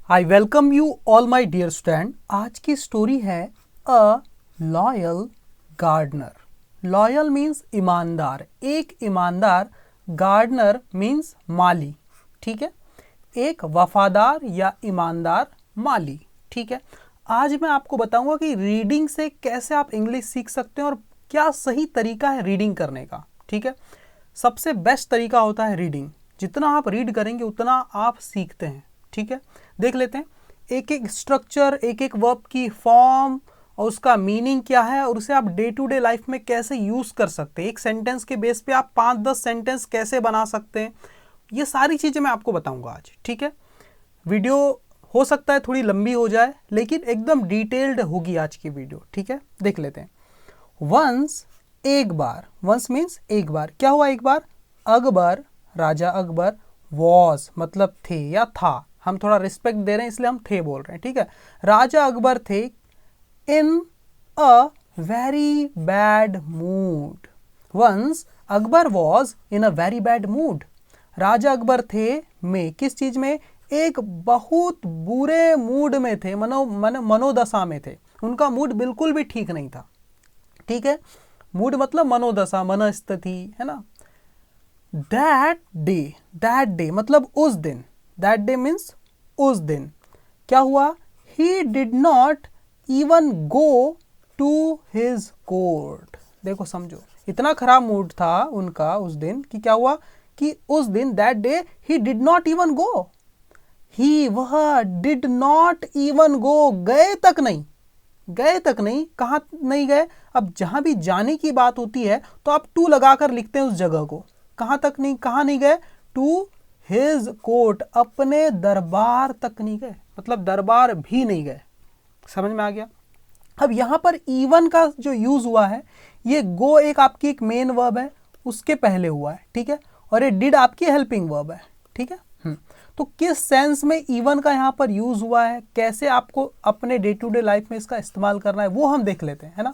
I welcome you all my dear student. आज की story है a loyal gardener. Loyal means ईमानदार, एक ईमानदार। गार्डनर मीन्स माली, ठीक है। एक वफादार या ईमानदार माली, ठीक है। आज मैं आपको बताऊंगा कि रीडिंग से कैसे आप इंग्लिश सीख सकते हैं और क्या सही तरीका है रीडिंग करने का, ठीक है। सबसे बेस्ट तरीका होता है रीडिंग। जितना आप रीड करेंगे उतना आप सीखते हैं, ठीक है। देख लेते हैं एक एक स्ट्रक्चर, एक एक वर्ब की फॉर्म और उसका मीनिंग क्या है और उसे आप डे टू डे लाइफ में कैसे यूज कर सकते हैं। एक सेंटेंस के बेस पे आप 5-10 सेंटेंस कैसे बना सकते हैं, ये सारी चीजें मैं आपको बताऊंगा आज, ठीक है। वीडियो हो सकता है थोड़ी लंबी हो जाए लेकिन एकदम डिटेल्ड होगी आज की वीडियो, ठीक है। देख लेते हैं। वंस, एक बार। वंस मीन्स एक बार। क्या हुआ एक बार? अकबर, राजा अकबर, वॉज मतलब थे या था, हम थोड़ा रिस्पेक्ट दे रहे हैं इसलिए हम थे बोल रहे हैं, ठीक है। राजा अकबर थे in a very bad mood. Once Akbar was in a very bad mood. राजा अकबर थे में, किस चीज में? एक बहुत बुरे मूड में थे, मनोदशा में थे। उनका मूड बिल्कुल भी ठीक नहीं था, ठीक है। मूड मतलब मनोदशा, मनस्थिति, है ना। दैट डे मतलब उस दिन। दैट डे मीन्स उस दिन। क्या हुआ? He did not even go to his court. देखो समझो, इतना खराब मूड था उनका उस दिन कि क्या हुआ कि उस दिन that day he did not even गो। वह डिड नॉट इवन गो, गए तक नहीं, गए तक नहीं। कहां नहीं गए? अब जहां भी जाने की बात होती है तो आप टू लगाकर लिखते हैं उस जगह को। कहां तक नहीं, कहां नहीं गए? टू हिज कोर्ट, अपने दरबार तक नहीं गए, मतलब दरबार भी नहीं गए। समझ में आ गया? अब यहां पर इवन का जो यूज हुआ है, ये गो एक आपकी एक मेन वर्ब है, उसके पहले हुआ है, ठीक है। और ये डिड आपकी हेल्पिंग वर्ब है, ठीक है। तो किस सेंस में इवन का यहां पर यूज हुआ है, कैसे आपको अपने डे टू डे लाइफ में इसका इस्तेमाल करना है, वो हम देख लेते हैं, है ना।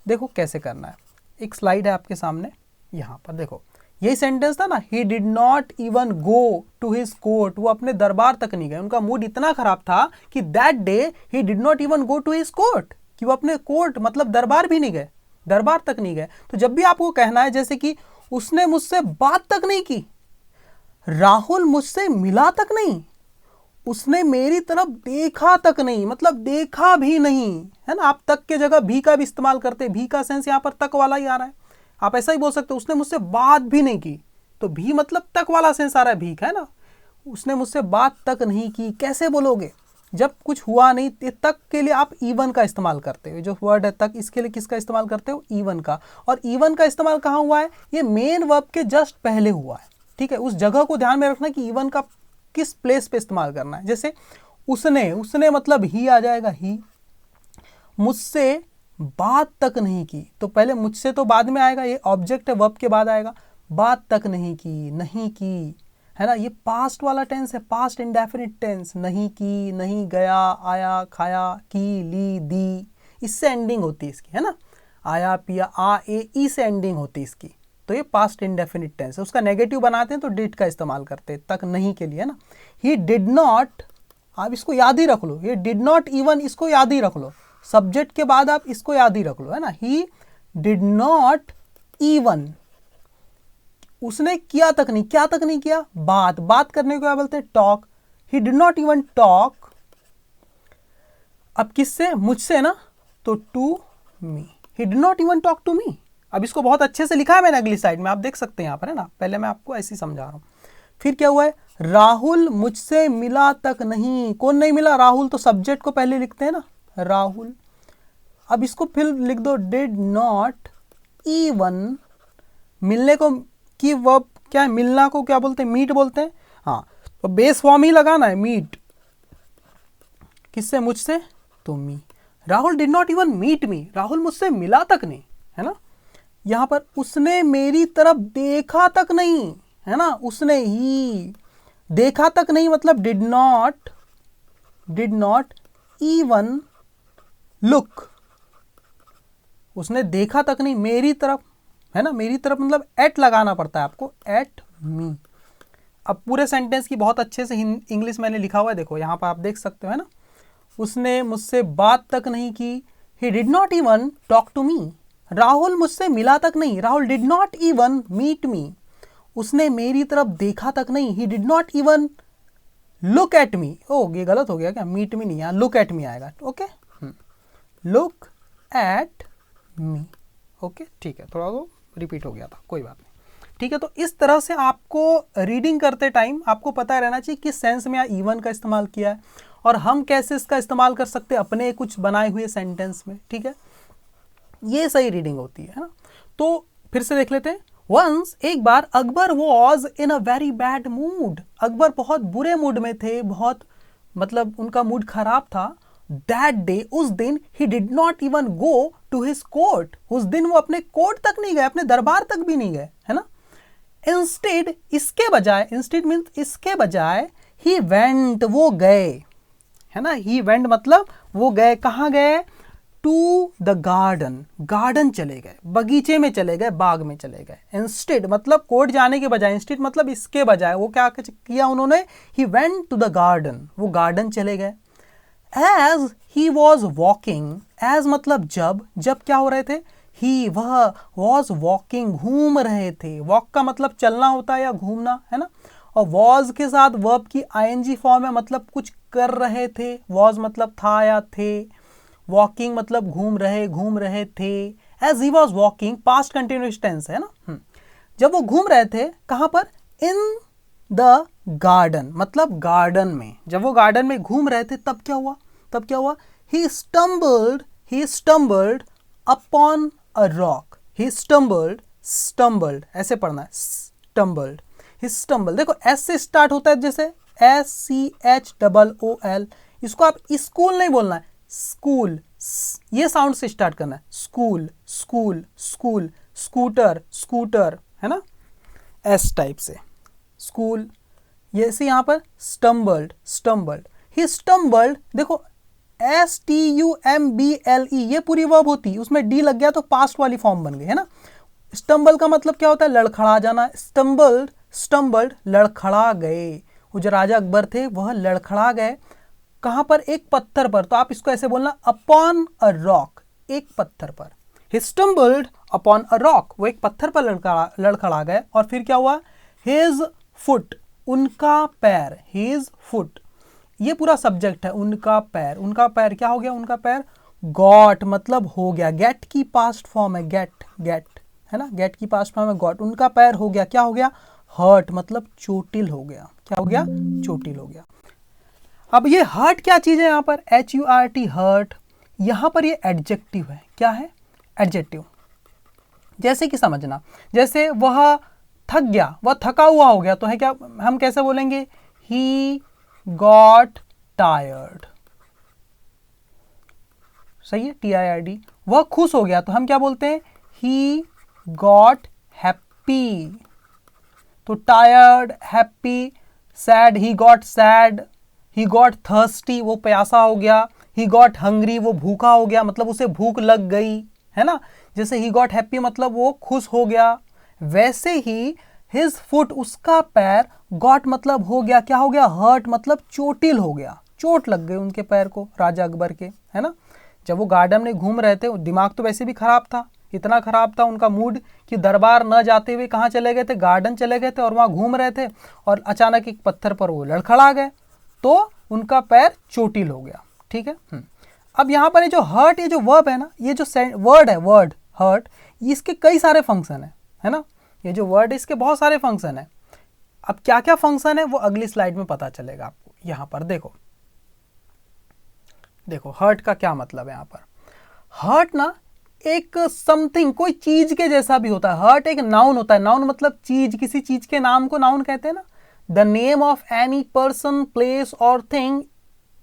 देखो कैसे करना है। एक स्लाइड है आपके सामने, यहां पर देखो यही सेंटेंस था ना, he did not even go to his court. वो अपने दरबार तक नहीं गए, उनका मूड इतना खराब था कि that day he did not even go to his court, कि वो अपने कोर्ट मतलब दरबार भी नहीं गए, दरबार तक नहीं गए। तो जब भी आपको कहना है जैसे कि उसने मुझसे बात तक नहीं की, राहुल मुझसे मिला तक नहीं, उसने मेरी तरफ देखा तक नहीं, मतलब देखा भी नहीं, है ना। आप तक के जगह भी का भी इस्तेमाल करते, भी का सेंस यहां पर तक वाला ही आ रहा है। आप ऐसा ही बोल सकते हो, उसने मुझसे बात भी नहीं की, तो भी मतलब तक वाला सेंस आ रहा है, भीख, है ना। उसने मुझसे बात तक नहीं की, कैसे बोलोगे? जब कुछ हुआ नहीं, तक के लिए आप इवन का इस्तेमाल करते हो। जो वर्ड है तक, इसके लिए किसका इस्तेमाल करते हो? इवन का। और इवन का इस्तेमाल कहां हुआ है? ये मेन वर्ब के जस्ट पहले हुआ है, ठीक है। उस जगह को ध्यान में रखना कि इवन का किस प्लेस पे इस्तेमाल करना है। जैसे उसने मतलब ही आ जाएगा, ही। मुझसे बात तक नहीं की, तो पहले मुझसे तो बाद में आएगा, ये ऑब्जेक्ट है, वर्ब के बाद आएगा। बात तक नहीं की, नहीं की, है ना। ये पास्ट वाला टेंस है, पास्ट इंडेफिनिट टेंस। नहीं की, नहीं गया, आया, खाया, की, ली, दी, इससे एंडिंग होती है इसकी, है ना। आया, पिया, आ, ए, ई से एंडिंग होती है इसकी। तो ये पास्ट इंडेफिनिट टेंस है। उसका नेगेटिव बनाते हैं तो डिड का इस्तेमाल करते हैं, तक नहीं के लिए, है ना। ही डिड नॉट, आप इसको याद ही रख लो, ये डिड नॉट इवन, इसको याद ही रख लो। सब्जेक्ट के बाद आप इसको याद ही रख लो, है ना। ही डिड नॉट इवन, उसने किया तक नहीं, क्या तक नहीं किया? बात करने को क्या बोलते हैं? Talk. He did not even talk. अब किससे? मुझसे ना, तो to me. He did not even talk to me. अब इसको बहुत अच्छे से लिखा है मैंने अगली साइड में, आप देख सकते हैं यहाँ पर, है ना। पहले मैं आपको ऐसे ही समझा रहा हूं। फिर क्या हुआ है? राहुल मुझसे मिला तक नहीं। कौन नहीं मिला? राहुल। तो सब्जेक्ट को पहले लिखते हैं ना, राहुल। अब इसको फिर लिख दो, डिड नॉट इवन। मिलने को की वर्ब क्या है? मिलना को क्या बोलते हैं? मीट बोलते हैं, हाँ। तो बेस फॉर्म ही लगाना है, मीट। किससे? मुझसे, तो me. Rahul did not even meet me, Rahul मुझसे मिला तक नहीं, है ना। यहां पर उसने मेरी तरफ देखा तक नहीं, है ना। उसने ही देखा तक नहीं मतलब डिड नॉट इवन लुक। उसने देखा तक नहीं मेरी तरफ, है ना। मेरी तरफ मतलब एट लगाना पड़ता है आपको, एट मी। अब पूरे सेंटेंस की बहुत अच्छे से इंग्लिश मैंने लिखा हुआ है, देखो यहाँ पर आप देख सकते हो, है ना। उसने मुझसे बात तक नहीं की, he did not even talk to me. Rahul मुझसे मिला तक नहीं, Rahul did not even meet me. उसने मेरी तरफ देखा तक नहीं, he did not even look at me. ओ ये गलत हो गया क्या, मीट मी नहीं, यहाँ लुक एट मी आएगा। Okay, look at me. Okay ठीक है, थोड़ा वो रिपीट हो गया था, कोई बात नहीं। ठीक है, तो इस तरह से आपको रीडिंग करते टाइम आपको पता रहना चाहिए किस सेंस में यहाँ इवन का इस्तेमाल किया है और हम कैसे इसका इस्तेमाल कर सकते हैं अपने कुछ बनाए हुए सेंटेंस में। ठीक है, ये सही रीडिंग होती है ना। तो फिर से देख लेते हैं। वंस, एक बार, Akbar was in a very bad mood. Akbar बहुत बुरे मूड में थे, बहुत मतलब उनका मूड खराब था। दैट डे, उस दिन, he did not even go to his court. उस दिन वो अपने कोर्ट तक नहीं गए, अपने दरबार तक भी नहीं गए, है ना। इंस्टेड, इसके बजाय, इंस्टेड मीन्स इसके बजाय, ही वेंट, वो गए, है ना। ही वेंट मतलब वो गए, कहाँ गए, टू द गार्डन, गार्डन चले गए, बगीचे में चले गए, बाग में चले गए। इंस्टेड मतलब कोर्ट जाने के बजाय, इंस्टेड मतलब इसके बजाय, वो क्या किया उन्होंने, he went to the garden, वो गार्डन चले गए। As he was walking, as मतलब जब, जब क्या हो रहे थे, ही वह, वॉज वॉकिंग घूम रहे थे। वॉक का मतलब चलना होता है या घूमना, है ना। और वॉज के साथ वर्ब की आईएनजी फॉर्म है, मतलब कुछ कर रहे थे। वॉज मतलब था या थे, वॉकिंग मतलब घूम रहे थे। As he was walking, past continuous tense है ना। जब वो घूम रहे थे, कहाँ पर, इन द गार्डन मतलब गार्डन में। जब वो गार्डन में घूम रहे थे तब क्या हुआ, तब क्या हुआ, he stumbled upon a rock. He stumbled ऐसे पढ़ना है, स्टम्बल्ड, ही स्टम्बल। देखो एस से स्टार्ट होता है, जैसे SCHOOL, इसको आप स्कूल नहीं बोलना है, स्कूल, ये साउंड से स्टार्ट करना है। School, school, school, scooter, scooter, है ना, एस टाइप से, स्कूल। ये से यहाँ पर स्टम्बल्ड, ही स्टम्बल्ड, देखो STUMBLE ये पूरी वर्ब होती, उसमें डी लग गया तो पास्ट वाली फॉर्म बन गई, है ना। स्टम्बल का मतलब क्या होता है, लड़खड़ा जाना। स्टम्बल्ड लड़खड़ा गए। वो जो राजा अकबर थे वह लड़खड़ा गए, कहाँ पर, एक पत्थर पर। तो आप इसको ऐसे बोलना, अपॉन अ रॉक, एक पत्थर पर। ही स्टम्बल्ड अपॉन अ रॉक, वो एक पत्थर पर लड़खड़ा गए। और फिर क्या हुआ, हिज फुट, उनका पैर, हिज फुट, ये पूरा सब्जेक्ट है, उनका पैर। उनका पैर क्या हो गया, उनका पैर गॉट मतलब हो गया, गेट की पास्ट फॉर्म है, गेट, है ना, गेट की पास्ट फॉर्म है गॉट। उनका पैर हो गया, क्या हो गया, हर्ट मतलब चोटिल हो गया। क्या हो गया, चोटिल हो गया। अब ये हर्ट क्या चीज है, यहाँ पर HURT, हर्ट। यहाँ पर ये एडजेक्टिव है, क्या है, एडजेक्टिव। जैसे कि समझना, जैसे वह थक गया, वह थका हुआ हो गया, तो है क्या, हम कैसे बोलेंगे, ही गॉट टायर्ड, सही है, TIRD। वह खुश हो गया, तो हम क्या बोलते हैं, ही गॉट हैप्पी। तो tired, happy, sad, he got sad, he got thirsty, वो प्यासा हो गया, ही गॉट हंग्री, वो भूखा हो गया, मतलब उसे भूख लग गई, है ना। जैसे ही गॉट हैप्पी मतलब वो खुश हो गया, वैसे ही हिज फुट, उसका पैर, गॉट मतलब हो गया, क्या हो गया, हर्ट मतलब चोटिल हो गया, चोट लग गई उनके पैर को, राजा अकबर के, है ना। जब वो गार्डन में घूम रहे थे, दिमाग तो वैसे भी खराब था, इतना खराब था उनका मूड कि दरबार न जाते हुए कहाँ चले गए थे, गार्डन चले गए थे और वहाँ घूम रहे थे, और अचानक एक पत्थर पर वो लड़खड़ा गए, तो उनका पैर चोटिल हो गया। ठीक है। अब यहाँ पर ये जो हर्ट, ये जो वर्ब है ना, ये जो वर्ड है, वर्ड हर्ट, इसके कई सारे फंक्शन है ना। ये जो वर्ड है इसके बहुत सारे फंक्शन है। अब क्या क्या फंक्शन है वो अगली स्लाइड में पता चलेगा आपको। यहाँ पर देखो, हर्ट का क्या मतलब है। यहाँ पर हर्ट ना एक समथिंग, कोई चीज के जैसा भी होता है। हर्ट एक नाउन होता है, नाउन मतलब चीज, किसी चीज के नाम को नाउन कहते हैं ना। The name of any person, place और thing,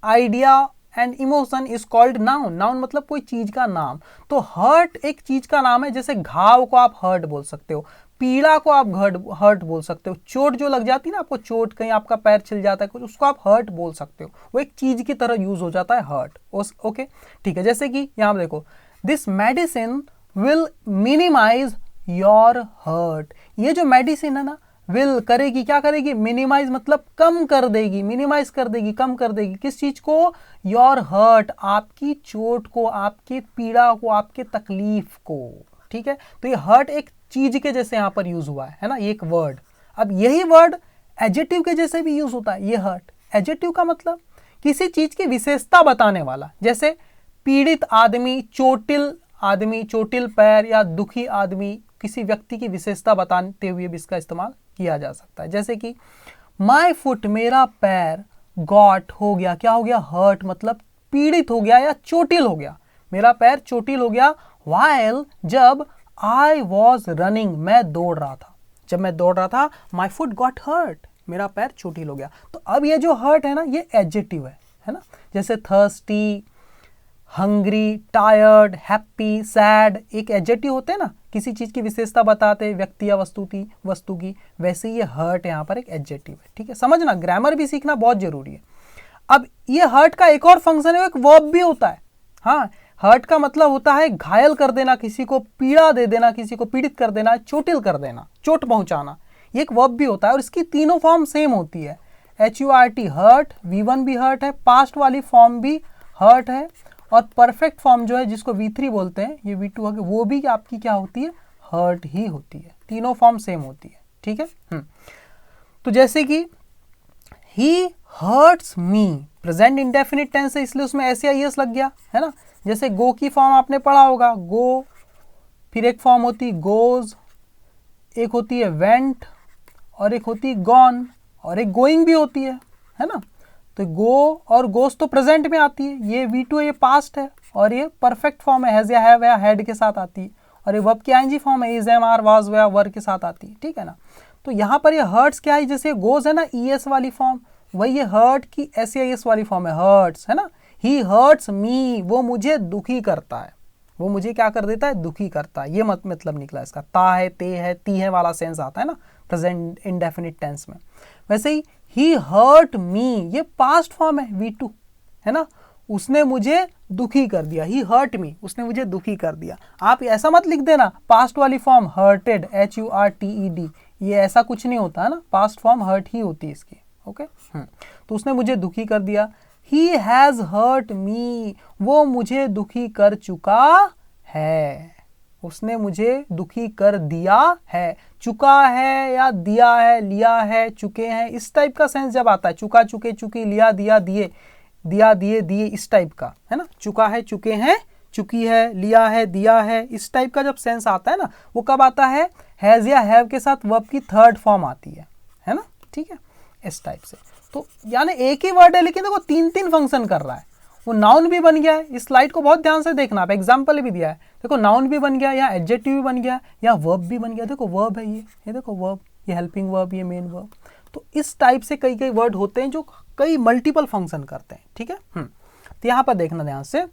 idea and emotion is called noun. Noun मतलब कोई चीज का नाम। तो हर्ट एक चीज का नाम है, जैसे घाव को आप हर्ट बोल सकते हो, पीड़ा को आप हर्ट बोल सकते हो, चोट जो लग जाती है ना आपको, चोट कहीं आपका पैर छिल जाता है कुछ, उसको आप हर्ट बोल सकते हो। वो एक चीज की तरह यूज हो जाता है हर्ट। ओके ठीक है। जैसे कि यहाँ देखो, this medicine will minimise your hurt. ये जो मेडिसिन है ना, विल करेगी, क्या करेगी, मिनिमाइज मतलब कम कर देगी, मिनिमाइज कर देगी, कम कर देगी, किस चीज को, योर हर्ट, आपकी चोट को, आपके पीड़ा को, आपके तकलीफ को, ठीक है। तो ये हर्ट एक चीज के जैसे यहां पर यूज हुआ है ना, ये एक वर्ड। अब यही वर्ड एडजेक्टिव के जैसे भी यूज होता है, ये हर्ट। एडजेक्टिव का मतलब किसी चीज की विशेषता बताने वाला, जैसे पीड़ित आदमी, चोटिल आदमी, चोटिल पैर या दुखी आदमी, किसी व्यक्ति की विशेषता बताते हुए भी इसका इस्तेमाल किया जा सकता है। जैसे कि माई फुट, मेरा पैर, गॉट हो गया, क्या हो गया, हर्ट मतलब पीड़ित हो गया या चोटिल हो गया, मेरा पैर चोटिल हो गया। वाइल, जब आई वॉज रनिंग, मैं दौड़ रहा था, जब मैं दौड़ रहा था, माई फुट गॉट हर्ट, मेरा पैर चोटिल हो गया। तो अब ये जो हर्ट है ना, ये एडजेक्टिव है ना। जैसे thirsty, hungry, tired, happy, sad, एक एडजेक्टिव होते हैं ना, किसी चीज की विशेषता बताते व्यक्ति या वस्तु की, वैसे ये हर्ट यहाँ पर एक एडजेक्टिव है, ठीक है। समझना, ग्रामर भी सीखना बहुत जरूरी है। अब ये हर्ट का एक और फंक्शन है, एक वर्ब भी होता है। हाँ, हर्ट का मतलब होता है घायल कर देना, किसी को पीड़ा दे देना, किसी को पीड़ित कर देना, चोटिल कर देना, चोट पहुंचाना, ये एक वर्ब भी होता है। और इसकी तीनों फॉर्म सेम होती है, HURT हर्ट, V1 भी हर्ट है, पास्ट वाली फॉर्म भी हर्ट है, और परफेक्ट फॉर्म जो है जिसको V3 बोलते हैं, ये V2 है, वो भी आपकी क्या होती है, हर्ट ही होती है। तीनों फॉर्म सेम होती है, ठीक है। तो जैसे कि he hurts me, present indefinite tense है, इसलिए उसमें ऐसे IS लग गया, है ना। जैसे गो की फॉर्म आपने पढ़ा होगा, गो, फिर एक फॉर्म होती गोज, एक होती है वेंट, और एक होती है गॉन, और एक गोइंग भी होती है ना। तो गो और गोस तो प्रेजेंट में आती है, ये V2 है, ये पास्ट है, और ये परफेक्ट फॉर्म है, हैज या हैव या हैड के साथ आती है, और ये वर्ब की ING फॉर्म है, इज, एम, आर, वाज, वर, वर के साथ आती है, ठीक है ना। तो यहाँ पर ये हर्ट्स क्या है, जैसे गोज है ना ES वाली फॉर्म, वही ये हर्ट की SAS वाली फॉर्म है, हर्ट्स, है ना। ही हर्ट्स मी, वो मुझे दुखी करता है, वो मुझे क्या कर देता है, दुखी करता है, ये मतलब निकला इसका। ता है, ते है, ती है वाला सेंस आता है ना प्रेजेंट इंडेफिनिट टेंस में। वैसे ही हर्ट मी, ये पास्ट फॉर्म है V2, है ना, उसने मुझे दुखी कर दिया, ही हर्ट मी, उसने मुझे दुखी कर दिया। आप ऐसा मत लिख देना पास्ट वाली फॉर्म हर्टेड, HURTED, ये ऐसा कुछ नहीं होता है ना, पास्ट फॉर्म हर्ट ही होती है इसकी, ओके। तो उसने मुझे दुखी कर दिया, ही हैज हर्ट मी, वो मुझे दुखी कर चुका है, उसने मुझे दुखी कर दिया है। चुका है या दिया है, लिया है, चुके हैं, इस टाइप का सेंस जब आता है, चुका, चुके, चुकी, लिया, दिया, दिए, दिया, दिए, दिए, इस टाइप का, है ना। चुका है, चुके हैं, चुकी है, लिया है, दिया है, इस टाइप का जब सेंस आता है ना, वो कब आता है, हैज या हैव के साथ वर्ब की थर्ड फॉर्म आती है ना, ठीक है, इस टाइप से। तो यानी एक ही वर्ड है, लेकिन देखो तीन तीन फंक्शन कर रहा है। वो नाउन भी बन गया है, इस स्लाइड को बहुत ध्यान से देखना, आप एग्जाम्पल भी दिया है, देखो नाउन भी बन गया, या एडजेक्टिव भी बन गया, या वर्ब भी बन गया, देखो वर्ब है ये देखो वर्ब, ये हेल्पिंग वर्ब, ये मेन वर्ब। तो इस टाइप से कई कई वर्ड होते हैं जो कई मल्टीपल फंक्शन करते हैं, ठीक है। तो यहाँ पर देखना ध्यान से,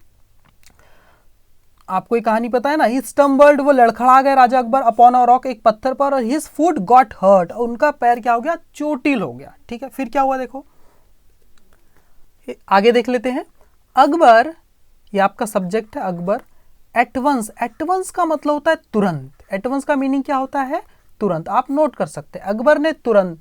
आपको एक कहानी पता है ना, ही स्टम्बल्ड, वो लड़खड़ा गए राजा अकबर, अपॉन अ रॉक, एक पत्थर पर, और हिज फुट गॉट हर्ट, और उनका पैर क्या हो गया, चोटिल हो गया, ठीक है। फिर क्या हुआ देखो, आगे देख लेते हैं। अकबर, ये आपका सब्जेक्ट है अकबर, एटवंस, एटवंस का मतलब होता है तुरंत, एटवंस का मीनिंग क्या होता है, तुरंत, आप नोट कर सकते हैं, अकबर ने तुरंत,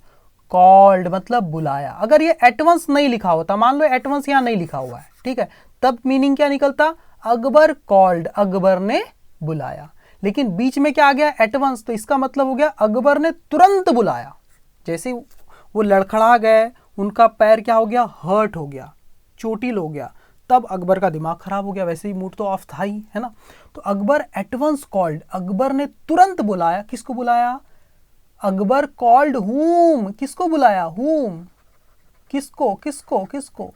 कॉल्ड मतलब बुलाया। अगर ये एटवंस नहीं लिखा होता, मान लो एटवंस यहाँ नहीं लिखा हुआ है, ठीक है, तब मीनिंग क्या निकलता, अकबर कॉल्ड, अकबर ने बुलाया। लेकिन बीच में क्या आ गया, एटवंस, तो इसका मतलब हो गया अकबर ने तुरंत बुलाया। जैसे वो लड़खड़ा गए, उनका पैर क्या हो गया, हर्ट हो गया, चोटिल हो गया, तब अकबर का दिमाग खराब हो गया, वैसे ही मूड तो ऑफ था ही, है ना। तो अकबर एटवंस कॉल्ड, अकबर ने तुरंत बुलाया, किसको बुलाया, अकबर कॉल्ड हुम, किसको बुलाया, हुम, किसको किसको किसको,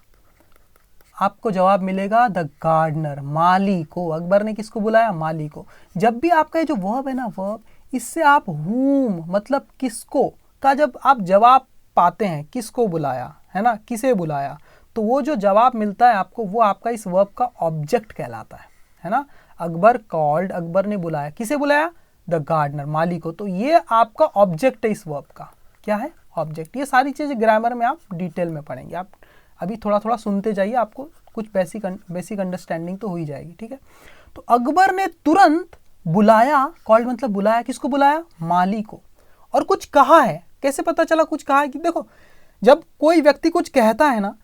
आपको जवाब मिलेगा द गार्डनर, माली को। अकबर ने किसको बुलाया, माली को। जब भी आपका ये जो वर्ब है ना, वर्ब, इससे आप हुम मतलब किसको का जब आप जवाब पाते हैं, किसको बुलाया, है ना, किसे बुलाया, तो वो जो जवाब मिलता है आपको, वो आपका इस वर्ब का ऑब्जेक्ट कहलाता है ना। अकबर कॉल्ड, अकबर ने बुलाया, किसे बुलाया, द गार्डनर, माली को। तो ये आपका ऑब्जेक्ट है इस वर्ब का, क्या है, ऑब्जेक्ट। ये सारी चीज़ें ग्रामर में आप डिटेल में पढ़ेंगे, आप अभी थोड़ा थोड़ा सुनते जाइए, आपको कुछ बेसिक अंडरस्टैंडिंग तो हो ही जाएगी, ठीक है। तो अकबर ने तुरंत बुलाया, कॉल्ड मतलब बुलाया, किसको बुलाया, माली को, और कुछ कहा है, कैसे पता चला कुछ कहा है? कि देखो जब कोई व्यक्ति कुछ कहता है ना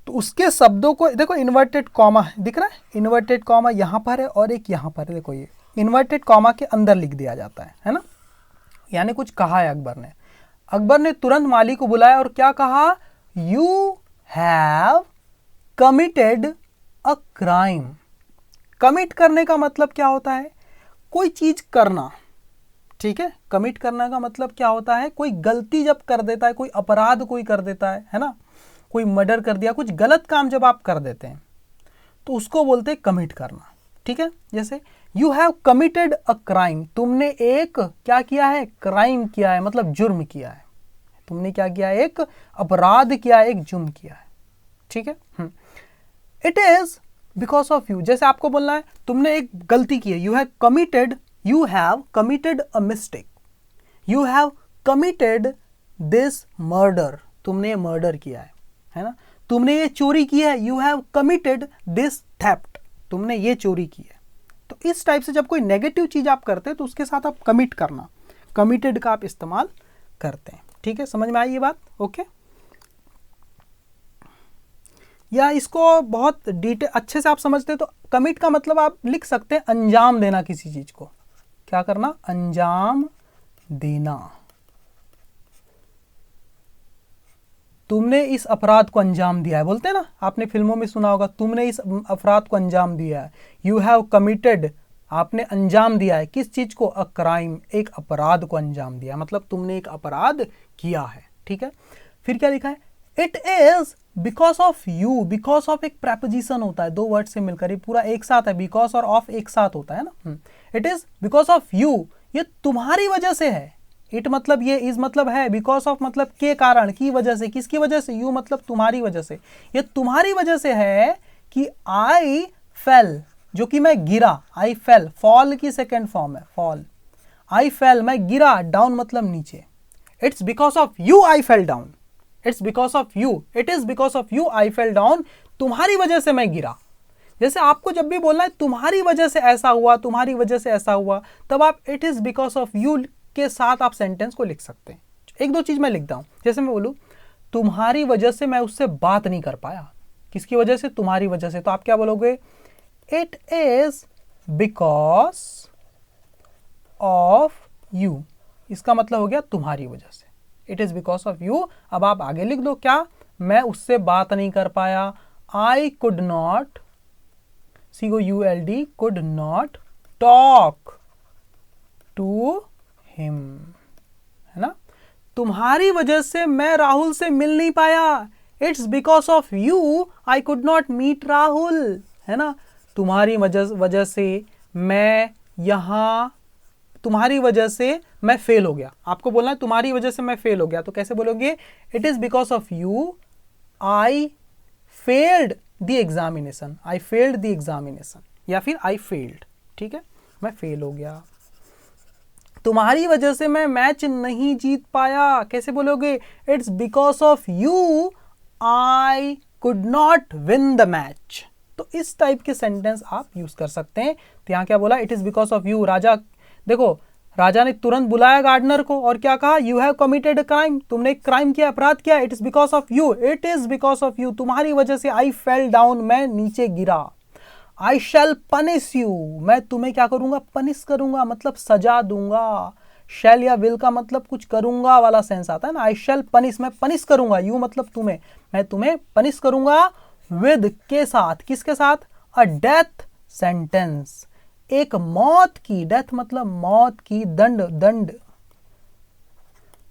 तो उसके शब्दों को देखो, इन्वर्टेड कॉमा है, दिख रहा है इन्वर्टेड कॉमा यहाँ पर है और एक यहाँ पर है, देखो ये इन्वर्टेड कॉमा के अंदर लिख दिया जाता है ना। यानी कुछ कहा है अकबर ने तुरंत माली को बुलाया और क्या कहा? You have committed a crime. Commit करने का मतलब क्या होता है? कोई चीज करना, ठीक है। कमिट करने का मतलब क्या होता है? कोई गलती जब कर देता है, कोई अपराध कोई कर देता है ना, कोई मर्डर कर दिया, कुछ गलत काम जब आप कर देते हैं तो उसको बोलते हैं कमिट करना, ठीक है। जैसे you have committed a crime, तुमने एक क्या किया है? क्राइम किया है, मतलब जुर्म किया है। तुमने क्या किया है? एक अपराध किया है, एक जुर्म किया है, ठीक है। It is because of you, जैसे आपको बोलना है तुमने एक गलती की है, you have committed a mistake, you have committed this murder, तुमने मर्डर किया है ना। तुमने ये चोरी की है, you have committed this theft, तुमने ये चोरी की है। तो इस टाइप से जब कोई नेगेटिव चीज आप करते हैं तो उसके साथ आप कमिट करना, कमिटेड का आप इस्तेमाल करते हैं, ठीक है। समझ में आई ये बात? ओके। या इसको बहुत डिटेल अच्छे से आप समझते हैं तो कमिट का मतलब आप लिख सकते हैं अंजाम देना किसी चीज को। क्या करना? अंजाम देना। तुमने इस अपराध को अंजाम दिया है, बोलते हैं ना, आपने फिल्मों में सुना होगा, तुमने इस अपराध को अंजाम दिया है। यू हैव कमिटेड, आपने अंजाम दिया है किस चीज को? अ क्राइम, एक अपराध को अंजाम दिया, मतलब तुमने एक अपराध किया है, ठीक है। फिर क्या लिखा है? It is because of you. Because of एक प्रेपोजिशन होता है, दो वर्ड से मिलकर, ये पूरा एक साथ है, बिकॉज और ऑफ एक साथ होता है ना। It is because of you, ये तुम्हारी वजह से है। इट मतलब ये, इज मतलब है, बिकॉज ऑफ मतलब के कारण, की वजह से, किसकी वजह से? यू मतलब तुम्हारी वजह से। ये तुम्हारी वजह से है कि आई फेल, जो कि मैं गिरा, आई फेल, फॉल की सेकेंड फॉर्म है फॉल, आई फेल, मैं गिरा, डाउन मतलब नीचे। It's because of you I fell down, it's because of you, it is because of you I fell down, तुम्हारी वजह से मैं गिरा। जैसे आपको जब भी बोलना है तुम्हारी वजह से ऐसा हुआ, तुम्हारी वजह से ऐसा हुआ, तब आप it is because of you के साथ आप सेंटेंस को लिख सकते हैं। एक दो चीज मैं लिखता हूं, जैसे मैं बोलूं तुम्हारी वजह से मैं उससे बात नहीं कर पाया, किसकी वजह से? तुम्हारी वजह से। तो आप क्या बोलोगे? It is because of you, इसका मतलब हो गया तुम्हारी वजह से, it is because of you. अब आप आगे लिख दो क्या? मैं उससे बात नहीं कर पाया, I could not, COULD, could not talk to him, है ना। तुम्हारी वजह से मैं राहुल से मिल नहीं पाया, it's because of you I could not meet Rahul, है ना। तुम्हारी वजह से मैं यहां, तुम्हारी वजह से मैं फेल हो गया। आपको बोलना है तुम्हारी वजह से मैं फेल हो गया, तो कैसे बोलोगे? It is because of you I failed the examination, I failed the examination, या फिर आई फेल्ड, ठीक है, मैं फेल हो गया। तुम्हारी वजह से मैं मैच नहीं जीत पाया, कैसे बोलोगे? It's because of you I could not win the match. तो इस टाइप के सेंटेंस आप यूज कर सकते हैं। तो यहां क्या बोला? It is because of you. राजा, देखो राजा ने तुरंत बुलाया गार्डनर को और क्या कहा? You have committed a crime, तुमने एक क्राइम किया, अपराध किया। It is because of you, it is because of you, तुम्हारी वजह से। आई फेल डाउन, मैं नीचे गिरा। आई शैल पनिश यू, मैं तुम्हें क्या करूंगा? पनिश करूंगा, मतलब सजा दूंगा। शैल या विल का मतलब कुछ करूंगा वाला सेंस आता है ना। आई शैल पनिश, मैं पनिश करूंगा, यू मतलब तुम्हें, मैं तुम्हें पनिश करूंगा। विद के साथ, किसके साथ? अ डेथ सेंटेंस, एक मौत की, डेथ मतलब मौत की,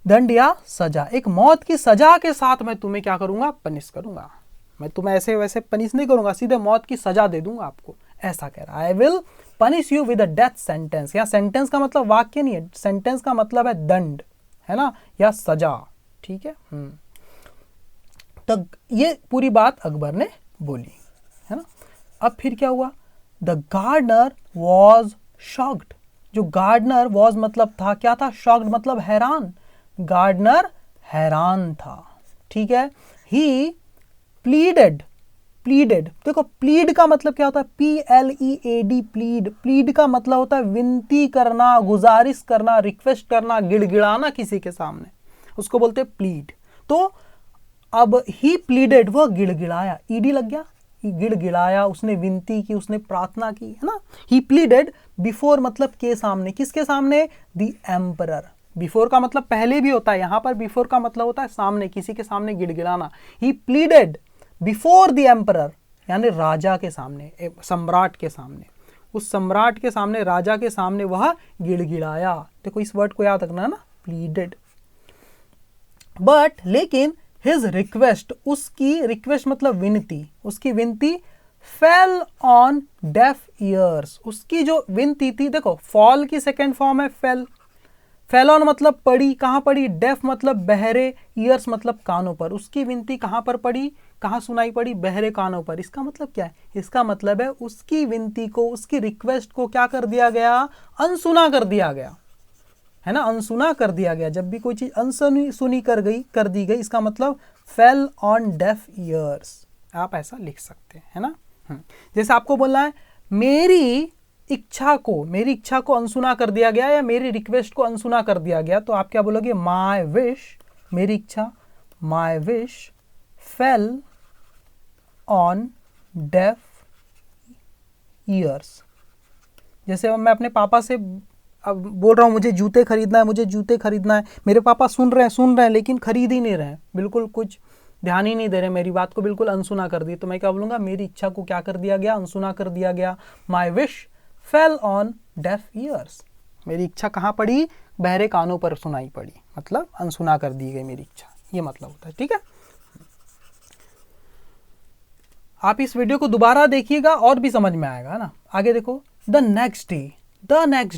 दंड या सजा, एक मौत की सजा के साथ मैं तुम्हें क्या करूंगा? पनिश करूंगा। मैं तुम्हें ऐसे वैसे पनिश नहीं करूंगा, सीधे मौत की सजा दे दूंगा आपको, ऐसा कह रहा है। I will punish you with a death sentence. या सेंटेंस का मतलब वाक्य नहीं है, सेंटेंस का मतलब है दंड, है ना, या सजा, ठीक है। तो ये पूरी बात अकबर ने बोली, है ना। अब फिर क्या हुआ? The gardener was shocked. जो गार्डनर वॉज मतलब था, क्या था? शॉक्ड मतलब हैरान। गार्डनर हैरान था, ठीक है। ही प्लीडेड, देखो प्लीड का मतलब क्या होता है? PLEAD, प्लीड का मतलब होता है विनती करना, गुजारिश करना, रिक्वेस्ट करना, गिड़गिड़ाना किसी के सामने। उसको बोलते हैं प्लीड। तो अब ही प्लीडेड, वह गिड़गिड़ाया, ईडी लग गया, गिड़गिड़ाया, उसने विनती की, उसने प्रार्थना की, है ना। ही प्लीडेड बिफोर मतलब के सामने, किसके सामने? The emperor. बिफोर का मतलब पहले भी होता है, यहां पर बिफोर का मतलब होता है सामने, किसी के सामने गिड़गिड़ाना। ही प्लीडेड बिफोर द एम्परर, यानी राजा के सामने, सम्राट के सामने, उस सम्राट के सामने, राजा के सामने वह गिड़गिड़ाया। देखो इस वर्ड को याद रखना ना, प्लीडेड। बट लेकिन हिज रिक्वेस्ट, उसकी रिक्वेस्ट मतलब विनती, उसकी विनती फेल ऑन डेफ ईयर्स, उसकी जो विनती थी, देखो फॉल की सेकेंड फॉर्म है फेल, फेल ऑन मतलब पड़ी, कहां पड़ी? डेफ मतलब बहरे, ईयर्स मतलब कानों पर। उसकी विनती कहां पर पड़ी, कहां सुनाई पड़ी? बहरे कानों पर। इसका मतलब क्या है? इसका मतलब है उसकी विनती को, उसकी रिक्वेस्ट को क्या कर दिया गया? अनसुना कर दिया गया, है ना, अनसुना कर दिया गया। जब भी कोई चीज अनसुनी सुनी कर दी गई, इसका मतलब फेल ऑन डेफ ईयर्स, आप ऐसा लिख सकते हैं, है ना। जैसे आपको बोलना है मेरी इच्छा को अनसुना कर दिया गया, या मेरी रिक्वेस्ट को अनसुना कर दिया गया, तो आप क्या बोलोगे? माई विश, मेरी इच्छा, my wish fell on def years. जैसे मैं अपने पापा से अब बोल रहा हूँ मुझे जूते खरीदना है, मेरे पापा सुन रहे हैं लेकिन खरीद ही नहीं रहे हैं, बिल्कुल कुछ ध्यान ही नहीं दे रहे, मेरी बात को बिल्कुल अनसुना कर दी। तो मैं क्या बोलूँगा? मेरी इच्छा को क्या कर दिया गया? अनसुना कर दिया गया। My wish fell on def years, मेरी इच्छा कहाँ पड़ी? बहरे कानों पर सुनाई पड़ी, मतलब अनसुना कर दी गई मेरी इच्छा, ये मतलब होता है। ठीक है, आप इस वीडियो को दोबारा देखिएगा और भी समझ में आएगा ना। आगे देखो, द नेक्स्ट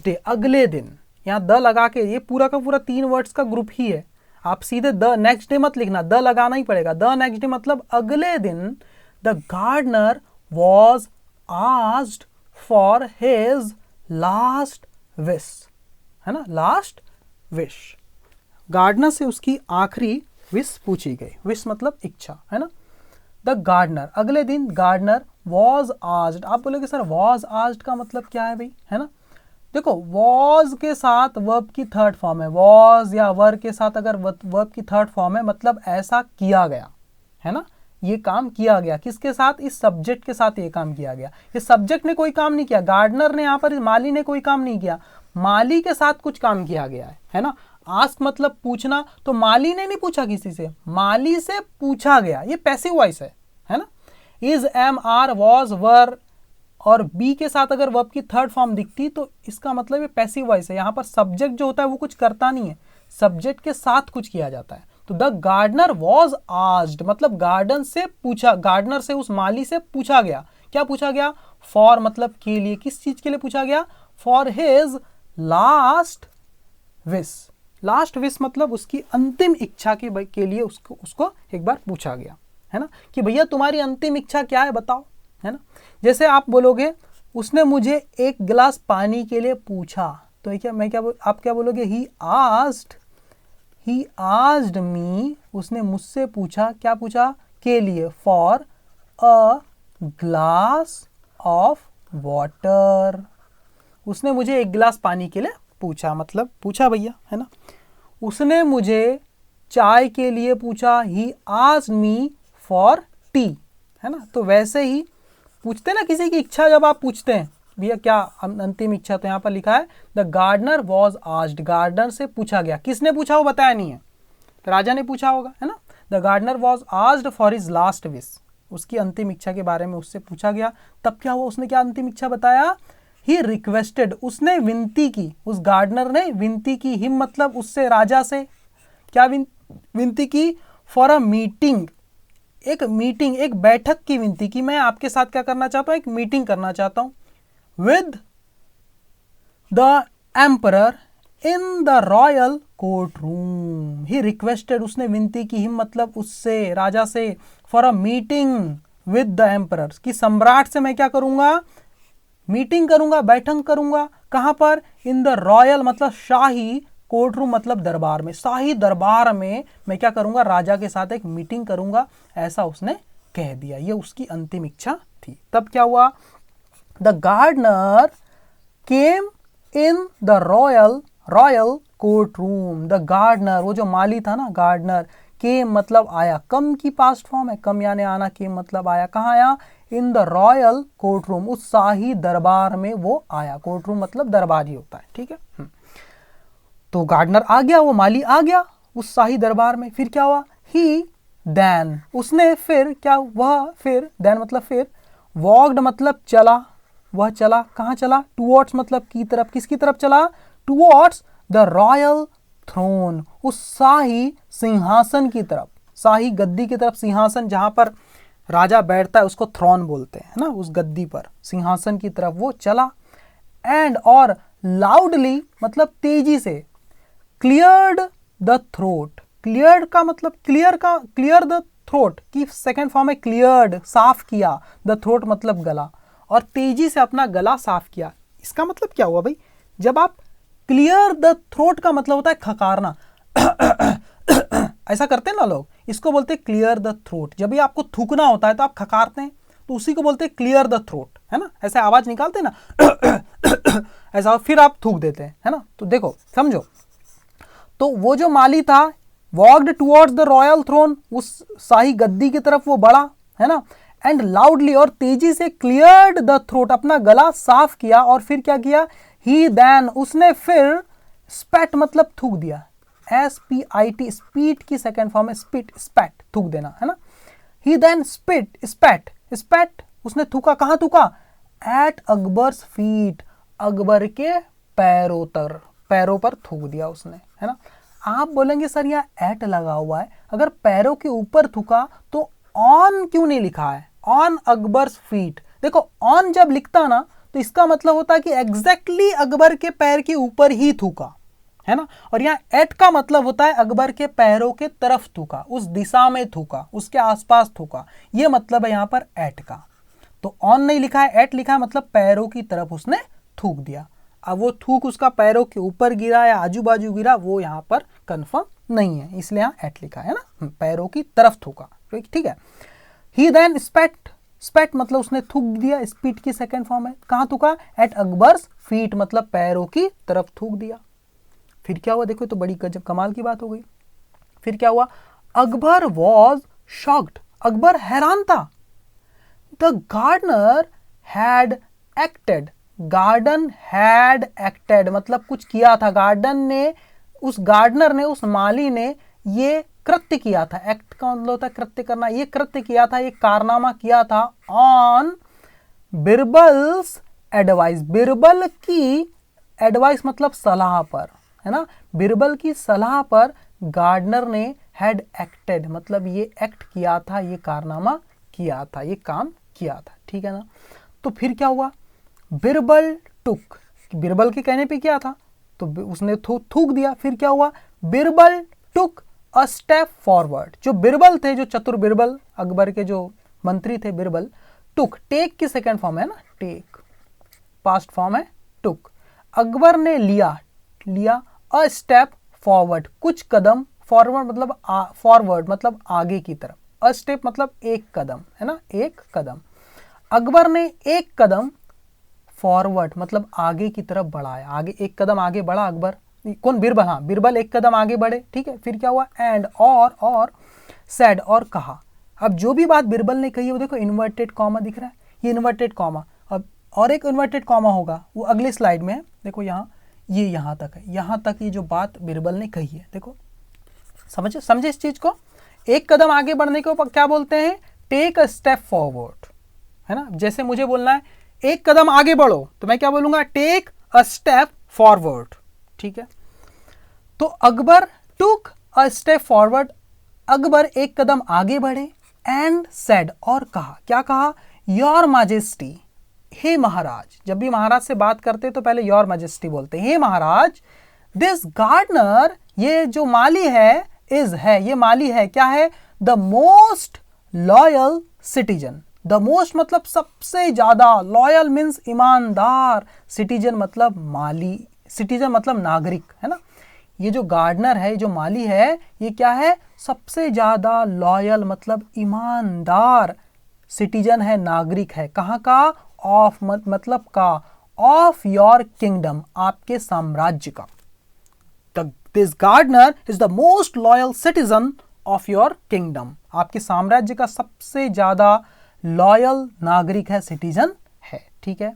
डे, अगले दिन, यहाँ द लगा के, ये पूरा का पूरा 3 वर्ड्स का ग्रुप ही है, आप सीधे द नेक्स्ट डे मत लिखना, द लगाना ही पड़ेगा। द नेक्स्ट डे मतलब अगले दिन, the gardener was asked for his last wish, है ना, लास्ट विश। गार्डनर से उसकी आखिरी विश पूछी गई, विश मतलब इच्छा, है ना। द गार्डनर, अगले दिन गार्डनर वॉज आस्क्ड, आप बोलोगे सर वॉज आस्क्ड का मतलब क्या है भाई, है ना। देखो वॉज के साथ वर्ब की थर्ड फॉर्म है, वॉज या वर के साथ अगर वर्ब की थर्ड फॉर्म है, मतलब ऐसा किया गया, है ना, ये काम किया गया। किसके साथ? इस सब्जेक्ट के साथ ये काम किया गया। इस सब्जेक्ट ने कोई काम नहीं किया, गार्डनर ने, यहाँ पर माली ने कोई काम नहीं किया, माली के साथ कुछ काम किया गया है ना। आस्क मतलब पूछना, तो माली ने नहीं पूछा किसी से, माली से पूछा गया, ये पैसिव वॉइस है ना। इज, एम, आर, वॉज, वर और बी के साथ अगर वर्ब की थर्ड फॉर्म दिखती तो इसका मतलब ये पैसिव वॉइस है। यहाँ पर सब्जेक्ट जो होता है वो कुछ करता नहीं है, सब्जेक्ट के साथ कुछ किया जाता है। तो द गार्डनर वॉज आस्क्ड मतलब गार्डन से पूछा, गार्डनर से, उस माली से पूछा गया। क्या पूछा गया? फॉर मतलब के लिए, किस चीज के लिए पूछा गया? For his last wish. Last wish मतलब उसकी अंतिम इच्छा के लिए उसको एक बार पूछा गया, है ना, कि भैया तुम्हारी अंतिम इच्छा क्या है बताओ, है ना। जैसे आप बोलोगे उसने मुझे एक गिलास पानी के लिए पूछा, तो आप क्या बोलोगे? ही आस्क्ड मी, उसने मुझसे पूछा, क्या पूछा? के लिए, for a glass of water. उसने मुझे एक गिलास पानी के लिए पूछा, मतलब पूछा भैया, है ना। उसने मुझे चाय के लिए पूछा, he asked me for T, है ना। तो वैसे ही पूछते ना किसी की इच्छा, जब आप पूछते हैं भैया क्या अंतिम इच्छा, तो यहाँ पर लिखा है the gardener was asked, gardener से पूछा गया। किसने पूछा वो बताया नहीं है, तो राजा ने पूछा होगा, है ना। The gardener was asked for his last wish, उसकी अंतिम इच्छा के बारे में उससे पूछा गया। तब क्या हुआ? उसने क्या अंतिम इच्छा बताया? ही रिक्वेस्टेड, उसने विनती की, उस गार्डनर ने विनती की, हिम मतलब उससे, राजा से क्या विनती की? फॉर अ मीटिंग, एक मीटिंग, एक बैठक की विनती की। मैं आपके साथ क्या करना चाहता हूं? एक मीटिंग करना चाहता हूं with the emperor in the royal court room. He requested, उसने विनती की, हिम मतलब उससे, राजा से, for a meeting with the emperor, कि सम्राट से मैं क्या करूंगा? मीटिंग करूंगा, बैठक करूंगा। कहां पर? इन द रॉयल मतलब शाही, कोर्ट रूम मतलब दरबार में, शाही दरबार में मैं क्या करूंगा? राजा के साथ एक मीटिंग करूंगा, ऐसा उसने कह दिया। ये उसकी अंतिम इच्छा थी। तब क्या हुआ? The gardener came in the royal court room. The gardener, वो जो माली था ना, गार्डनर, केम मतलब आया, कम की पास्ट फॉर्म है, कम यानी आना, केम मतलब आया, कहाँ आया, इन द रॉयल कोर्ट रूम, उस शाही दरबार में वो आया। कोर्ट रूम मतलब दरबार ही होता है, ठीक है। तो गार्डनर आ गया, वो माली आ गया उस शाही दरबार में। फिर क्या हुआ, ही देन, उसने फिर क्या, वह फिर, देन मतलब फिर, वॉक्ड मतलब चला, वह चला, कहाँ चला, टुवर्ड्स मतलब की तरफ, किसकी तरफ चला, टुवर्ड्स द रॉयल थ्रोन, उस शाही सिंहासन की तरफ, शाही गद्दी की तरफ, सिंहासन जहां पर राजा बैठता है उसको थ्रोन बोलते हैं ना, उस गद्दी पर, सिंहासन की तरफ वो चला। एंड और लाउडली मतलब तेजी से, क्लियर्ड द थ्रोट, क्लियर्ड का मतलब क्लियर द थ्रोट की सेकेंड फॉर्म है क्लियर्ड, साफ किया, द थ्रोट मतलब गला, और तेजी से अपना गला साफ किया। इसका मतलब क्या हुआ भाई, जब आप क्लियर द थ्रोट का मतलब होता है खकारना, ऐसा करते हैं ना लोग, इसको बोलते हैं क्लियर द थ्रोट। जब भी आपको थूकना होता है तो आप खकारते हैं, तो उसी को बोलते हैं क्लियर द थ्रोट, है ना, ऐसे आवाज निकालते हैं ना ऐसा, फिर आप थूक देते हैं, है ना। तो देखो समझो, तो वो जो माली था, walked towards the royal throne, उस शाही गद्दी की तरफ वो बढ़ा, है ना, एंड लाउडली और तेजी से, क्लियर्ड द थ्रोट अपना गला साफ किया, और फिर क्या किया, ही देन उसने फिर, स्पैट मतलब थूक दिया, SPIT, स्पीट की सेकेंड फॉर्म है स्पिट, स्पैट थूक देना, है ना। ही देन स्पिट, स्पैट, स्पैट उसने थूका, कहां थूका, एट अकबर्स फीट, अकबर के पैरों पर थूक दिया उसने, है ना। आप बोलेंगे सर यहाँ एट लगा हुआ है, अगर पैरों के ऊपर थूका तो ऑन क्यों नहीं लिखा है, ऑन अकबर्स फीट। देखो ऑन जब लिखता ना तो इसका मतलब होता है कि एग्जैक्टली अकबर के पैर के ऊपर ही थूका, है ना। और यहाँ एट का मतलब होता है अकबर के पैरों के तरफ थूका, उस दिशा में थूका, उसके आसपास थूका, ये मतलब है यहाँ पर एट का। तो ऑन नहीं लिखा है, एट लिखा है, मतलब पैरों की तरफ उसने थूक दिया। अब वो थूक उसका पैरों के ऊपर गिरा या आजू बाजू गिरा वो यहाँ पर कंफर्म नहीं है, इसलिए यहाँ एट लिखा है ना, पैरों की तरफ थूका, ठीक है। ही देन स्पेट, स्पेट मतलब उसने थूक दिया, स्पीट की सेकेंड फॉर्म है, कहाँ थूका, एट अकबर्स फीट मतलब पैरों की तरफ थूक दिया। फिर क्या हुआ, देखो तो बड़ी गजब कमाल की बात हो गई। फिर क्या हुआ, अकबर वॉज शॉक्ड, अकबर हैरान था। The gardener had acted, garden had acted मतलब कुछ किया था, गार्डन ने, उस गार्डनर ने, उस माली ने ये कृत्य किया था, एक्ट का मतलब होता है कृत्य करना, ये कृत्य किया था, ये कारनामा किया था, ऑन बिरबल्स एडवाइस, बिरबल की एडवाइस मतलब सलाह पर, है ना, बिरबल की सलाह पर गार्डनर ने हैड एक्टेड मतलब ये एक्ट किया था, ये कारनामा किया था, ये काम किया था, ठीक है ना। तो फिर क्या हुआ, बिरबल टुक, बिरबल के कहने पे क्या था, तो उसने थूक दिया। फिर क्या हुआ, बिरबल टुक अ स्टेप फॉरवर्ड, जो बिरबल थे, जो चतुर बिरबल, अकबर के जो मंत्री थे बिरबल, टुक, टेक की सेकेंड फॉर्म है ना, टेक, पास्ट फॉर्म है टुक, अकबर ने लिया, लिया, अ स्टेप फॉरवर्ड कुछ कदम, फॉरवर्ड मतलब फॉरवर्ड मतलब आगे की तरफ, अ स्टेप मतलब एक कदम, है ना, एक कदम, अकबर ने एक कदम, फॉरवर्ड मतलब आगे की तरफ बढ़ाया, आगे एक कदम आगे बढ़ा अकबर, कौन, बिरबल, हाँ बिरबल एक कदम आगे बढ़े, ठीक है। फिर क्या हुआ, एंड और सेड और कहा। अब जो भी बात बिरबल ने कही है वो देखो इन्वर्टेड कॉमा दिख रहा है, ये इन्वर्टेड कॉमा, अब और एक इन्वर्टेड कॉमा होगा वो अगले स्लाइड में है, देखो यहाँ, ये यहाँ तक है, यहाँ तक ये जो बात बिरबल ने कही है, देखो समझे इस चीज को, एक कदम आगे बढ़ने को क्या बोलते हैं, टेक अ स्टेप फॉरवर्ड, है ना। जैसे मुझे बोलना है एक कदम आगे बढ़ो तो मैं क्या बोलूंगा, टेक अ स्टेप फॉरवर्ड, ठीक है। तो अकबर टुक अ स्टेप फॉरवर्ड, अकबर एक कदम आगे बढ़े, एंड सेड और कहा, क्या कहा, योर मैजेस्टी, हे महाराज, जब भी महाराज से बात करते तो पहले योर मैजेस्टी बोलते हैं, हे महाराज, दिस गार्डनर, ये जो माली है, इज है, ये माली है, क्या है, the most loyal citizen, the most मतलब सबसे ज्यादा, लॉयल मीन्स ईमानदार, सिटीजन मतलब माली, सिटीजन मतलब नागरिक, है ना। ये जो गार्डनर है, जो माली है, ये क्या है, सबसे ज्यादा लॉयल मतलब ईमानदार, सिटीजन है, नागरिक है, कहाँ का, ऑफ मतलब का, ऑफ योर किंगडम आपके साम्राज्य का, the this gardener is the most loyal citizen of your kingdom. आपके साम्राज्य का सबसे ज्यादा लॉयल नागरिक है, सिटीजन है, ठीक है।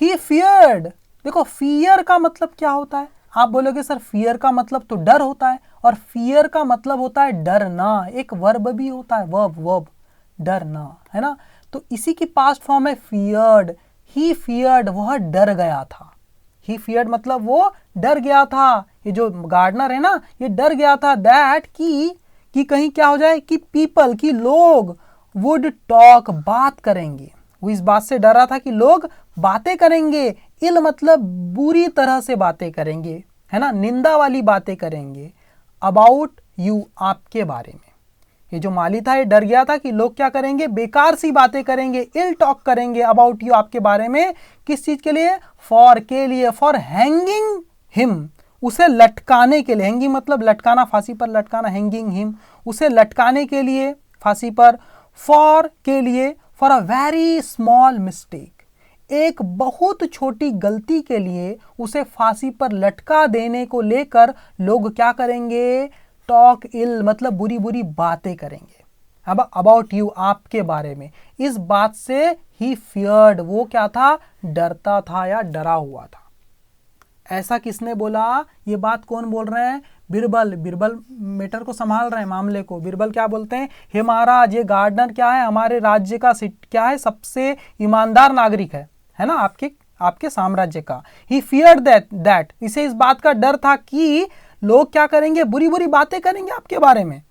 ही फियर्ड, देखो फियर का मतलब क्या होता है? आप बोलोगे सर फियर का मतलब तो डर होता है, और फियर का मतलब होता है डरना, एक वर्ब भी होता है, वर्ब डरना, है ना। तो इसी की पास्ट फॉर्म है फियर्ड। ही फियर्ड, वह डर गया था। ही फियर्ड मतलब वो डर गया था। ये जो गार्डनर है ना, ये डर गया था दैट कि कहीं क्या हो जाए, कि पीपल, कि लोग वुड टॉक, बात करेंगे। वो इस बात से डरा था कि लोग बातें करेंगे। इल मतलब बुरी तरह से बातें करेंगे, है ना, निंदा वाली बातें करेंगे। अबाउट यू, आपके बारे में। ये जो माली था ये डर गया था कि लोग क्या करेंगे, बेकार सी बातें करेंगे, इल टॉक करेंगे अबाउट यू, आपके बारे में। किस चीज के लिए? फॉर, के लिए, फॉर हैंगिंग हिम, उसे लटकाने के लिए। हैंगिंग मतलब लटकाना, फांसी पर लटकाना, हैंगिंग हिम, उसे लटकाने के लिए फांसी पर। फॉर, के लिए, for a very small mistake, एक बहुत छोटी गलती के लिए उसे फांसी पर लटका देने को लेकर लोग क्या करेंगे, टॉक इल मतलब बुरी बुरी बातें करेंगे। अब अबाउट यू, आपके बारे में। इस बात से ही फियर्ड, वो क्या था, डरता था या डरा हुआ था। ऐसा किसने बोला? ये बात कौन बोल रहे हैं? बिरबल। बिरबल मैटर को संभाल रहे हैं, मामले को। बिरबल क्या बोलते हैं, हे महाराज, ये गार्डनर क्या है, हमारे राज्य का क्या है, सबसे ईमानदार नागरिक है ना, आपके साम्राज्य का। ही फियर्ड दैट, इसे इस बात का डर था कि लोग क्या करेंगे, बुरी बुरी बातें करेंगे आपके बारे में।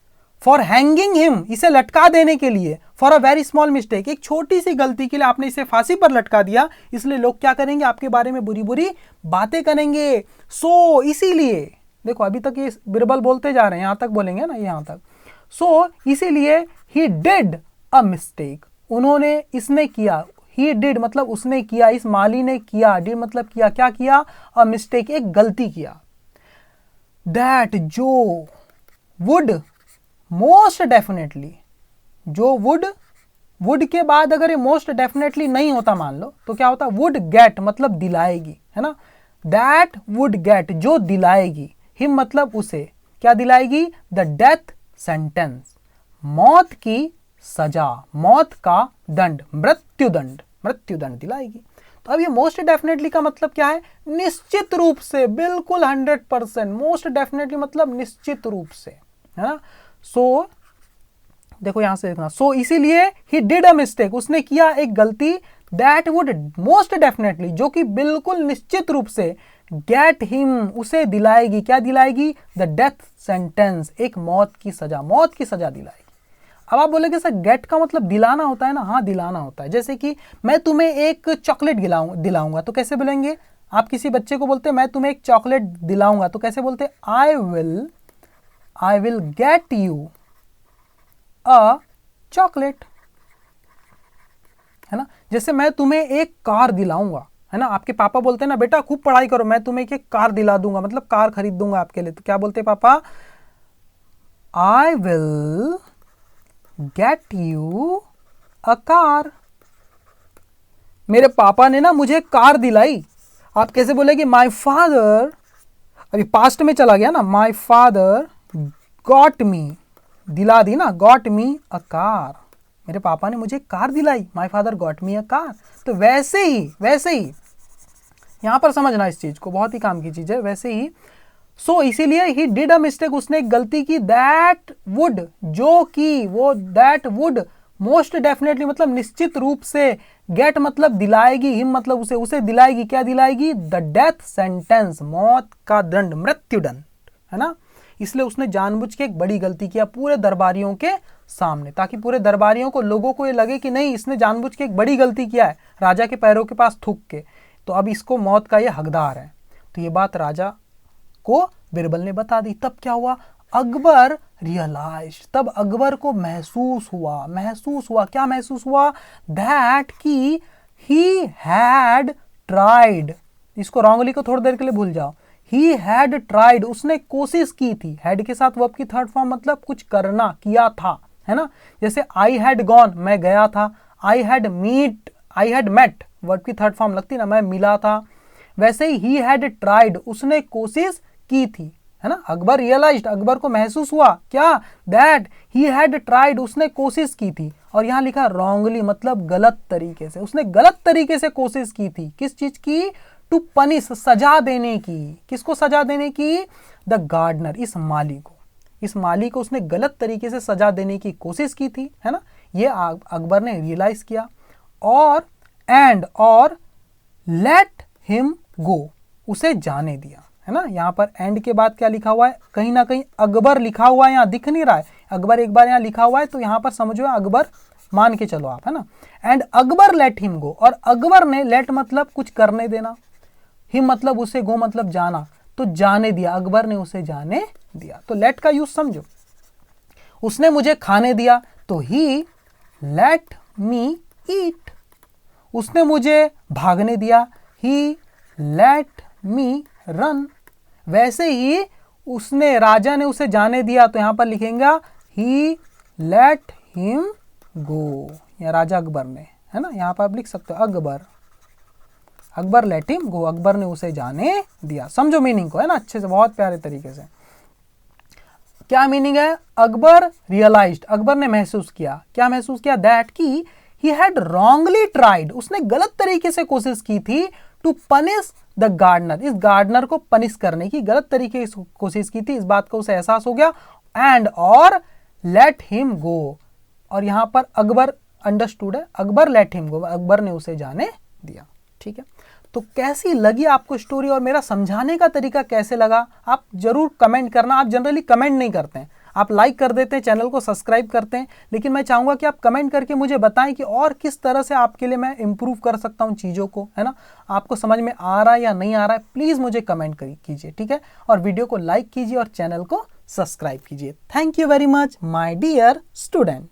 फॉर हैंगिंग हिम, इसे लटका देने के लिए। For a very small mistake, एक छोटी सी गलती के लिए आपने इसे फांसी पर लटका दिया, इसलिए लोग क्या करेंगे, आपके बारे में बुरी बुरी बातें करेंगे। सो इसीलिए, देखो अभी तक ये बिरबल बोलते जा रहे हैं, यहां तक बोलेंगे ना, यहां तक। सो इसीलिए ही डिड अ मिस्टेक, उन्होंने, इसने किया। ही डिड मतलब उसने किया, इस माली ने किया। डिड मतलब किया, क्या किया? अ मिस्टेक, एक गलती किया। दैट, जो, वुड, मोस्ट डेफिनेटली, जो वुड के बाद अगर ये मोस्ट डेफिनेटली नहीं होता मान लो, तो क्या होता? वुड गेट मतलब दिलाएगी, है ना। दैट वुड गेट, जो दिलाएगी। हिम मतलब उसे, क्या दिलाएगी? द डेथ सेंटेंस, मौत की सजा, मौत का दंड, मृत्युदंड दिलाएगी। तो अब ये मोस्ट डेफिनेटली का मतलब क्या है? निश्चित रूप से, बिल्कुल 100%। मोस्ट डेफिनेटली मतलब निश्चित रूप से, है ना। सो देखो यहां से देखना, सो इसीलिए ही डिड अ मिस्टेक, उसने किया एक गलती। दैट वुड मोस्ट डेफिनेटली, जो कि बिल्कुल निश्चित रूप से, गेट हिम, उसे दिलाएगी, क्या दिलाएगी? द डेथ सेंटेंस, एक मौत की सजा दिलाएगी। अब आप बोलेगे सर गेट का मतलब दिलाना होता है ना? हाँ, दिलाना होता है। जैसे कि मैं तुम्हें एक चॉकलेट दिलाऊंगा, तो कैसे बोलेंगे? आप किसी बच्चे को बोलते हैं मैं तुम्हें एक चॉकलेट दिलाऊंगा, तो कैसे बोलते हैं? I will get you a chocolate, है ना। जैसे मैं तुम्हें एक कार दिलाऊंगा, है ना। आपके पापा बोलते हैं ना, बेटा खूब पढ़ाई करो, मैं तुम्हें एक कार दिला दूंगा, मतलब कार खरीद दूंगा आपके लिए। तो क्या बोलते हैं पापा? I will get you a car. मेरे पापा ने ना मुझे कार दिलाई। आप कैसे बोलेगी? माई फादर, अभी पास्ट में चला गया ना, माई फादर गॉट मी, दिला दी ना, गॉट मी अ कार, मेरे पापा ने मुझे कार दिलाई, my father got me a car. तो वैसे ही यहां पर समझना इस चीज को, बहुत ही काम की चीज है। वैसे ही सो इसीलिए ही डिड अ मिस्टेक, उसने एक गलती की। दैट वुड, जो कि, वो, दैट वुड मोस्ट डेफिनेटली मतलब निश्चित रूप से, गेट मतलब दिलाएगी, हिम मतलब उसे दिलाएगी, क्या दिलाएगी? द डेथ सेंटेंस, मौत का दंड, मृत्युदंड, है ना। इसलिए उसने जानबूझ के एक बड़ी गलती किया पूरे दरबारियों के सामने, ताकि पूरे दरबारियों को, लोगों को ये लगे कि नहीं, इसने जानबूझ के एक बड़ी गलती किया है, राजा के पैरों के पास थूक के, तो अब इसको मौत का ये हकदार है। तो ये बात राजा को बिरबल ने बता दी। तब क्या हुआ? अकबर रियलाइज, तब अकबर को महसूस हुआ, क्या महसूस हुआ? दैट कि ही हैड ट्राइड, इसको रॉन्गली को थोड़ी देर के लिए भूल जाओ। ही हैड ट्राइड, उसने कोशिश की थी। हैड के साथ वर्ब की थर्ड फॉर्म मतलब कुछ करना, किया था, है ना। जैसे आई हैड गॉन, मैं गया था। आई हैड मेट, वर्ब की थर्ड फॉर्म लगती ना, मैं मिला था। वैसे ही हैड ट्राइड, उसने कोशिश की थी, है ना, अकबर रियलाइज्ड, अकबर को महसूस हुआ क्या, दैट ही हैड ट्राइड, उसने कोशिश की थी, और यहाँ लिखा रॉन्गली मतलब गलत तरीके से, उसने गलत तरीके से कोशिश की थी, किस चीज की, टू पनिश, सजा देने की, किसको सजा देने की, द गार्डनर, इस माली को, इस माली को उसने गलत तरीके से सजा देने की कोशिश की थी, है ना, ये अकबर ने रियलाइज किया, और लेट हिम गो, उसे जाने दिया, है ना, यहाँ पर एंड के बाद क्या लिखा हुआ है, कहीं ना कहीं अकबर लिखा हुआ है, यहाँ दिख नहीं रहा है, अकबर एक बार यहाँ लिखा हुआ है, तो यहाँ पर समझो अकबर मान के चलो आप, है ना, and Akbar let him go, और अकबर ने, लेट मतलब कुछ करने देना, हिम मतलब उसे, गो मतलब जाना, तो जाने दिया, अकबर ने उसे जाने दिया, तो लेट का यूज समझो, उसने मुझे खाने दिया, तो ही लेट मी ईट, उसने मुझे भागने दिया, ही लेट मी रन, वैसे ही उसने, राजा ने उसे जाने दिया, तो यहां पर लिखेंगे ही लेट हिम गो, या राजा अकबर ने, है ना, यहां पर आप लिख सकते हो Akbar let him go, Akbar ने उसे जाने दिया, समझो मीनिंग को, है ना, अच्छे से, बहुत प्यारे तरीके से। क्या मीनिंग है, अकबर रियलाइज्ड, अकबर ने महसूस किया, क्या महसूस किया, दैट की ही हैड रॉन्गली ट्राइड, उसने गलत तरीके से कोशिश की थी, टू पनिश द गार्डनर, इस गार्डनर को पनिश करने की गलत तरीके से कोशिश की थी, इस बात का उसे एहसास हो गया, एंड और लेट हिम गो, और यहां पर अकबर अंडरस्टूड है, Akbar let him go, Akbar ने उसे जाने दिया, ठीक है। तो कैसी लगी आपको स्टोरी और मेरा समझाने का तरीका कैसे लगा, आप जरूर कमेंट करना, आप जनरली कमेंट नहीं करते हैं, आप लाइक कर देते हैं, चैनल को सब्सक्राइब करते हैं, लेकिन मैं चाहूँगा कि आप कमेंट करके मुझे बताएं कि और किस तरह से आपके लिए मैं इंप्रूव कर सकता हूँ चीज़ों को, है ना, आपको समझ में आ रहा है या नहीं आ रहा है, प्लीज़ मुझे कमेंट कीजिए, ठीक है, और वीडियो को लाइक कीजिए और चैनल को सब्सक्राइब कीजिए। Thank you very much my dear student.